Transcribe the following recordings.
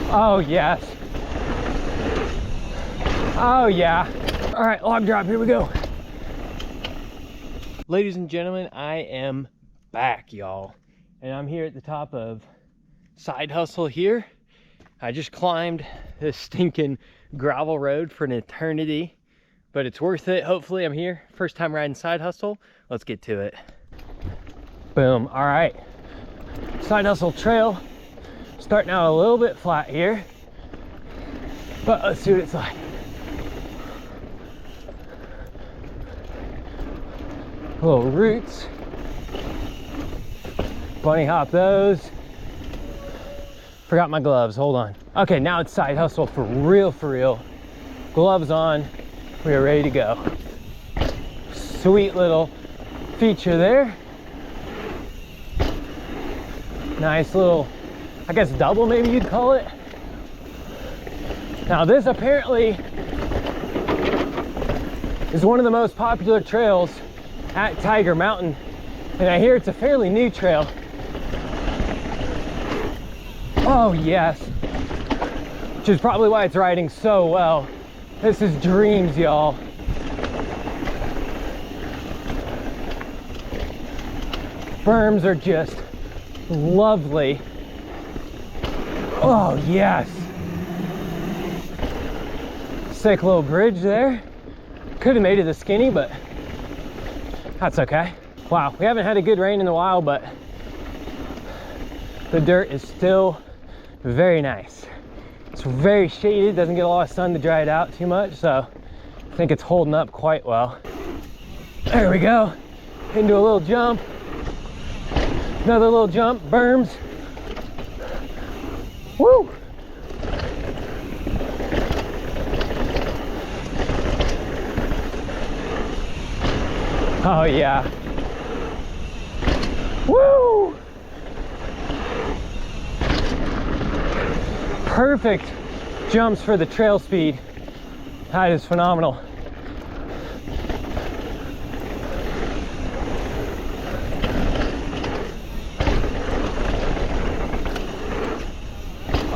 Oh yes. Oh yeah. All right, log drop, here we go. Ladies and gentlemen, I am back, y'all. And I'm here at the top of Side Hustle here. I just climbed this stinking gravel road for an eternity, but it's worth it. Hopefully I'm here. First time riding Side Hustle. Let's get to it. Boom, all right. Side Hustle Trail. Starting out a little bit flat here, but let's see what it's like. Little roots. Bunny hop those. Forgot my gloves, hold on. Okay, now it's Side Hustle for real, for real. Gloves on, we are ready to go. Sweet little feature there. Nice little, I guess double maybe you'd call it. Now this apparently is one of the most popular trails at Tiger Mountain, and I hear it's a fairly new trail. Oh yes, which is probably why it's riding so well. This is dreams, y'all. Berms are just lovely. Oh yes. Sick little bridge there. Could have made it a skinny, but that's okay. Wow, we haven't had a good rain in a while, but the dirt is still very nice. It's very shaded, doesn't get a lot of sun to dry it out too much, so I think it's holding up quite well. There we go. Into a little jump. Another little jump, berms. Woo! Oh yeah. Woo! Perfect jumps for the trail speed. That is phenomenal.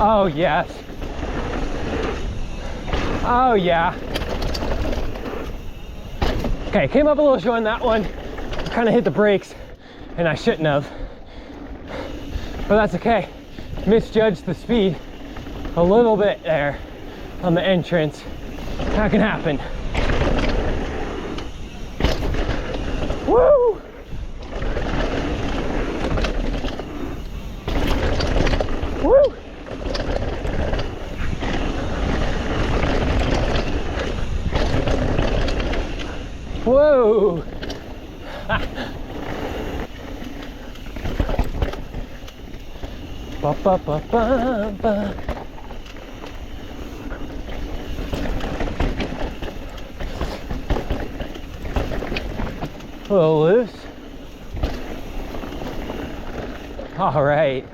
Oh yes. Oh yeah. Okay, came up a little short on that one. Kind of hit the brakes and I shouldn't have. But that's okay. Misjudged the speed a little bit there on the entrance. That can happen. Woo! Woo! Whoa! Ba, ba, ba, ba, ba. A little loose. All right.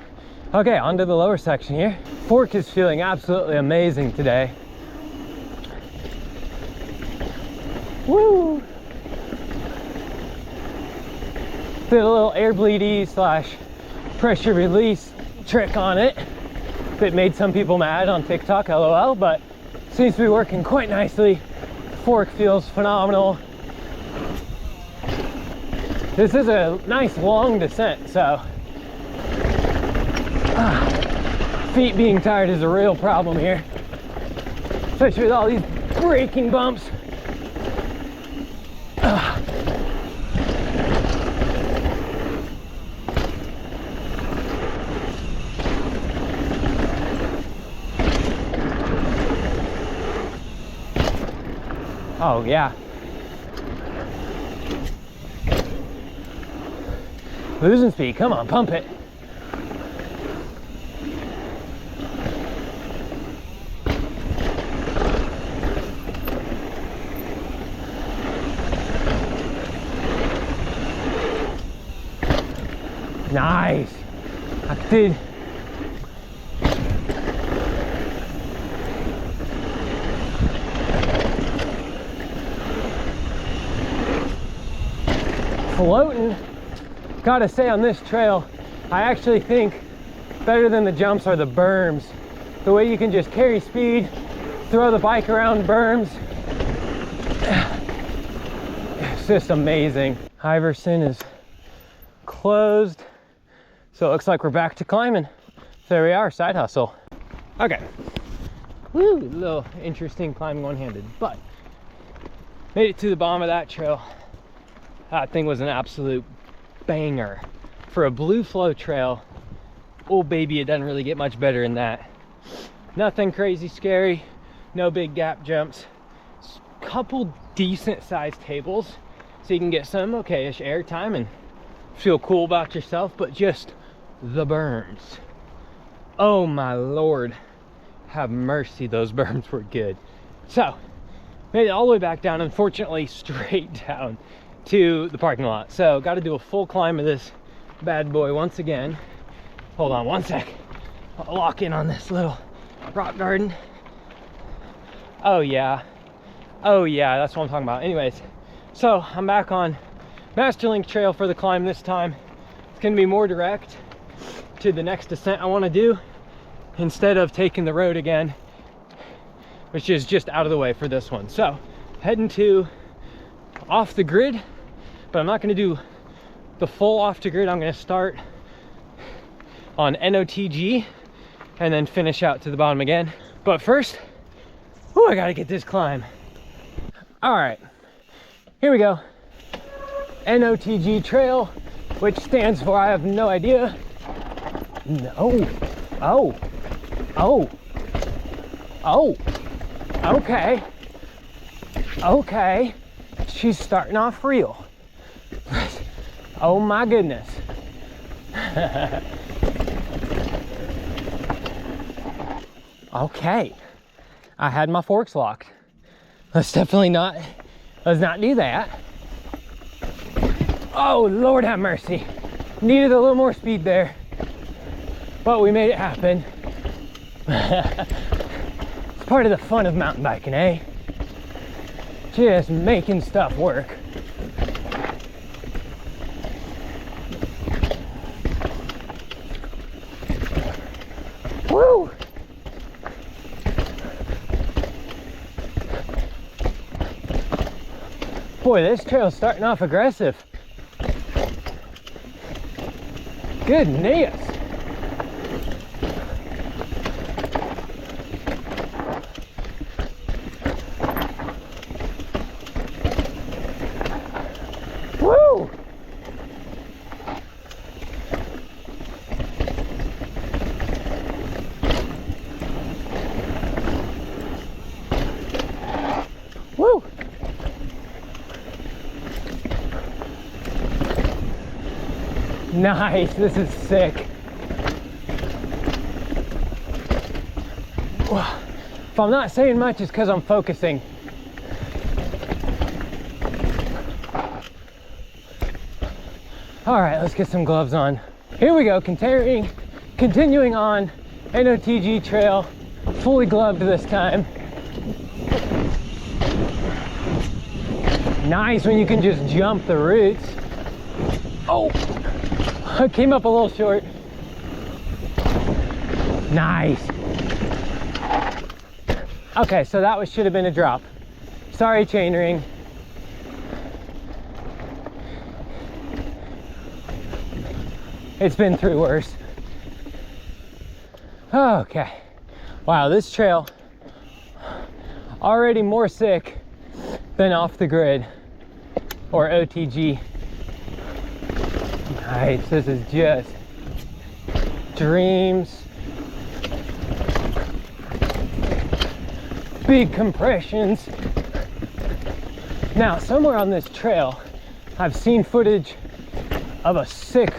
Okay, on to the lower section here. Fork is feeling absolutely amazing today. Woo! Did a little air bleedy / pressure release trick on it that made some people mad on TikTok, LOL, but seems to be working quite nicely. The fork feels phenomenal. This is a nice long descent, so feet being tired is a real problem here, especially with all these braking bumps. Oh yeah. Losing speed, come on, pump it. Nice. I did. Floating. Gotta say, on this trail, I actually think better than the jumps are the berms. the way you can just carry speed, throw the bike around berms. It's just amazing. Iverson is closed, so it looks like we're back to climbing. So there we are, side hustle. Okay. Woo, a little interesting climbing one-handed, but made it to the bottom of that trail. That thing was an absolute banger. For a blue flow trail, oh baby, it doesn't really get much better than that. Nothing crazy scary, no big gap jumps. Couple decent sized tables, so you can get some okay-ish air time and feel cool about yourself, but just the berms. Oh my Lord, have mercy, those berms were good. So, made it all the way back down, unfortunately straight down to the parking lot. So, got to do a full climb of this bad boy once again. Hold on one sec. I'll lock in on this little rock garden. Oh yeah, that's what I'm talking about. Anyways, so I'm back on Masterlink Trail for the climb this time. It's gonna be more direct to the next descent I want to do, instead of taking the road again, which is just out of the way for this one. So heading to off the grid, but I'm not going to do the full off the grid. I'm going to start on NOTG and then finish out to the bottom again. But first, I got to get this climb. All right, here we go. NOTG Trail, which stands for, I have no idea. No. Oh, okay, she's starting off real. Oh my goodness. Okay, I had my forks locked. Let's not do that. Oh Lord have mercy, needed a little more speed there, but we made it happen. It's part of the fun of mountain biking, eh? Just making stuff work. Woo! Boy, this trail's starting off aggressive. Goodness. Woo! Woo! Nice, this is sick. If I'm not saying much, it's because I'm focusing. All right, let's get some gloves on. Here we go, continuing on NOTG Trail, fully gloved this time. Nice when you can just jump the roots. Oh, I came up a little short. Nice. Okay, so that should have been a drop. Sorry, chainring. It's been through worse. Okay. Wow, this trail already more sick than off the grid or OTG. Nice, this is just dreams. Big compressions. Now, somewhere on this trail, I've seen footage of a sick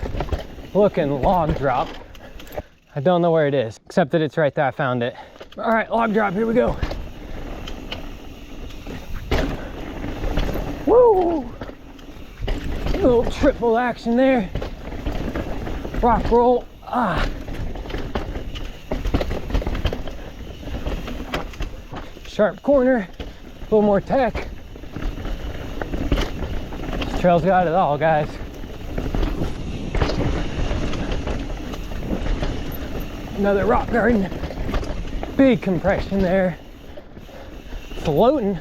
looking log drop. I don't know where it is, except that it's right there. I found it. All right, log drop, here we go. Woo! A little triple action there. Rock roll. Ah. Sharp corner, a little more tech. This trail's got it all, guys. Another rock garden. Big compression there. Floating.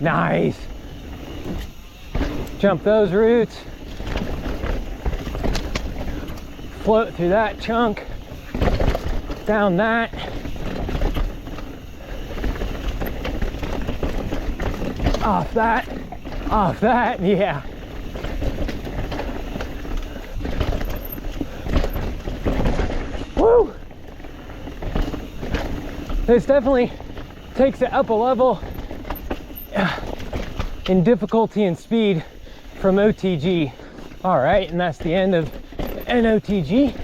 Nice. Jump those roots. Float through that chunk. Down that. Off that. Off that. Yeah. Woo! This definitely takes it up a level in difficulty and speed from OTG. All right, and that's the end of NOTG.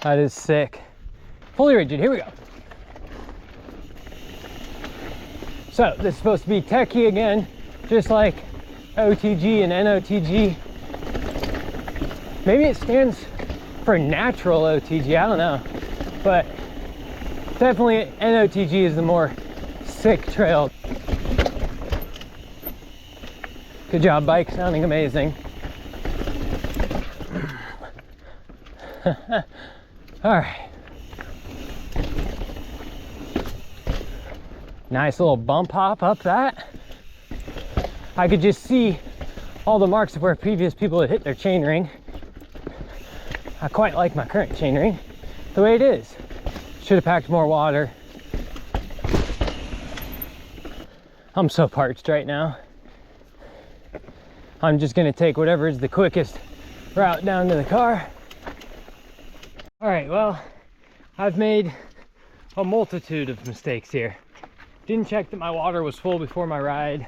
That is sick. Fully rigid, here we go. So this is supposed to be techie again, just like OTG and NOTG. Maybe it stands for natural OTG, I don't know. But definitely NOTG is the more sick trail. Good job, bike, sounding amazing. All right. Nice little bump hop up that. I could just see all the marks of where previous people had hit their chain ring. I quite like my current chain ring the way it is. Should have packed more water. I'm so parched right now. I'm just gonna take whatever is the quickest route down to the car. All right, well, I've made a multitude of mistakes here. Didn't check that my water was full before my ride,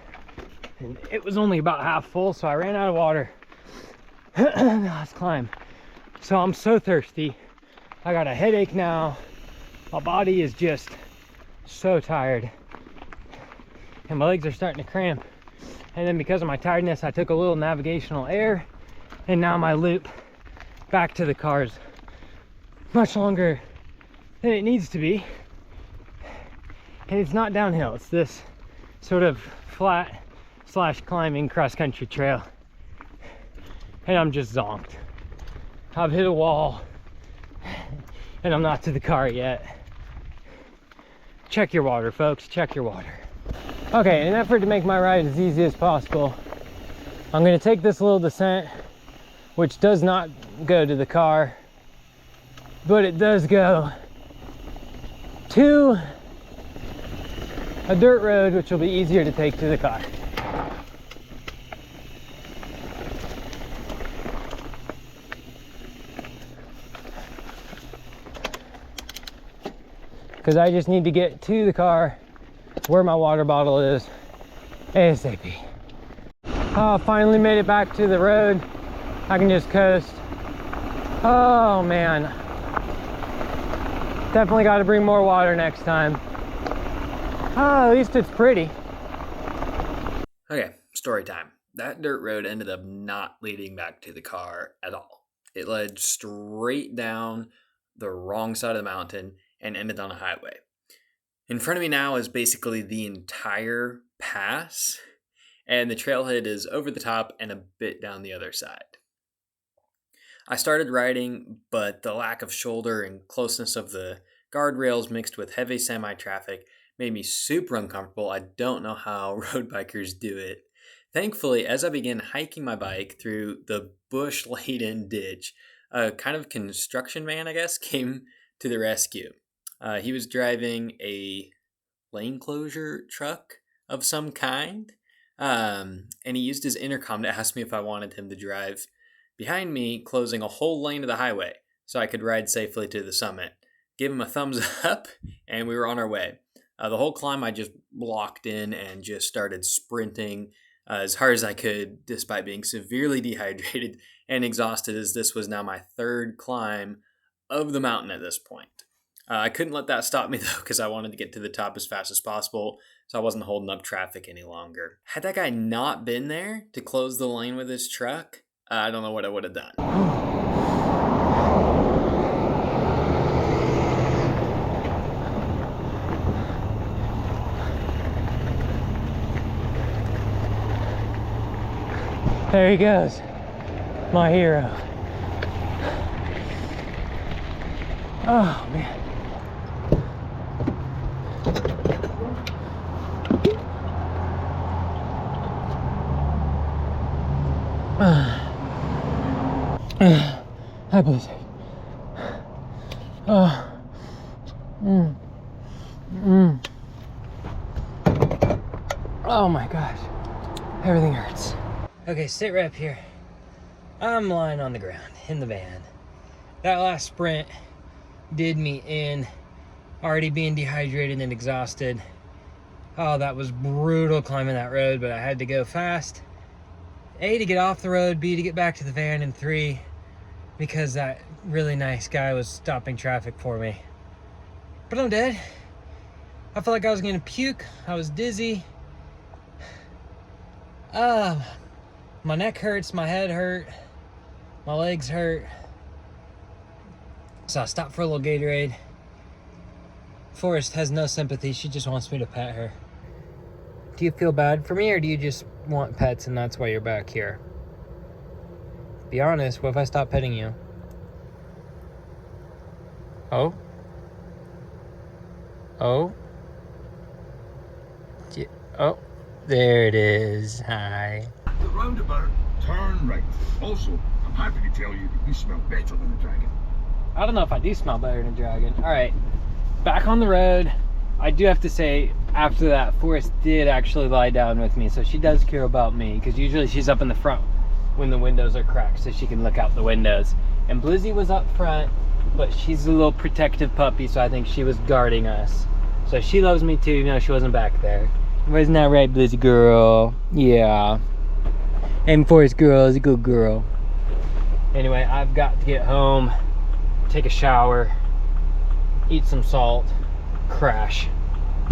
and it was only about half full, so I ran out of water. Last climb. So I'm so thirsty. I got a headache now. My body is just so tired, and my legs are starting to cramp. And then because of my tiredness, I took a little navigational air, and now my loop back to the car is much longer than it needs to be. And it's not downhill, it's this sort of flat / climbing cross-country trail. And I'm just zonked. I've hit a wall, and I'm not to the car yet. Check your water, folks, check your water. Okay, in an effort to make my ride as easy as possible, I'm gonna take this little descent, which does not go to the car, but it does go to a dirt road, which will be easier to take to the car. Because I just need to get to the car where my water bottle is ASAP. Oh, finally made it back to the road. I can just coast. Oh man. Definitely got to bring more water next time. Oh, at least it's pretty. Okay, story time. That dirt road ended up not leading back to the car at all. It led straight down the wrong side of the mountain and ended on a highway. In front of me now is basically the entire pass, and the trailhead is over the top and a bit down the other side. I started riding, but the lack of shoulder and closeness of the guardrails mixed with heavy semi-traffic made me super uncomfortable. I don't know how road bikers do it. Thankfully, as I began hiking my bike through the bush-laden ditch, a kind of construction man, I guess, came to the rescue. He was driving a lane closure truck of some kind, and he used his intercom to ask me if I wanted him to drive behind me, closing a whole lane of the highway so I could ride safely to the summit. Give him a thumbs up, and we were on our way. The whole climb I just blocked in and just started sprinting as hard as I could, despite being severely dehydrated and exhausted, as this was now my third climb of the mountain at this point. I couldn't let that stop me, though, because I wanted to get to the top as fast as possible, so I wasn't holding up traffic any longer. Had that guy not been there to close the lane with his truck, I don't know what I would have done. There he goes. My hero. Oh, man. Hi, Blizzard. Oh. Oh my gosh. Everything hurts. Okay, sit rep here. I'm lying on the ground in the van. That last sprint did me in, already being dehydrated and exhausted. Oh, that was brutal climbing that road, but I had to go fast. A, to get off the road, B, to get back to the van, and 3, because that really nice guy was stopping traffic for me. But I'm dead. I felt like I was gonna puke. I was dizzy. My neck hurts, my head hurt, my legs hurt. So I stopped for a little Gatorade. Forrest has no sympathy. She just wants me to pet her. Do you feel bad for me, or do you just want pets and that's why you're back here? Be honest, what if I stop petting you? Oh? Oh? Oh, there it is. Hi. The roundabout, turn right. Also, I'm happy to tell you that you smell better than a dragon. I don't know if I do smell better than a dragon. All right, back on the road. I do have to say, after that, Forrest did actually lie down with me, so she does care about me, because usually she's up in the front when the windows are cracked so she can look out the windows. And Blizzy was up front, but she's a little protective puppy, so I think she was guarding us. So she loves me too, even though she wasn't back there. Isn't that right, Blizzy girl? Yeah. And Forrest girl is a good girl. Anyway, I've got to get home, take a shower, eat some salt, crash.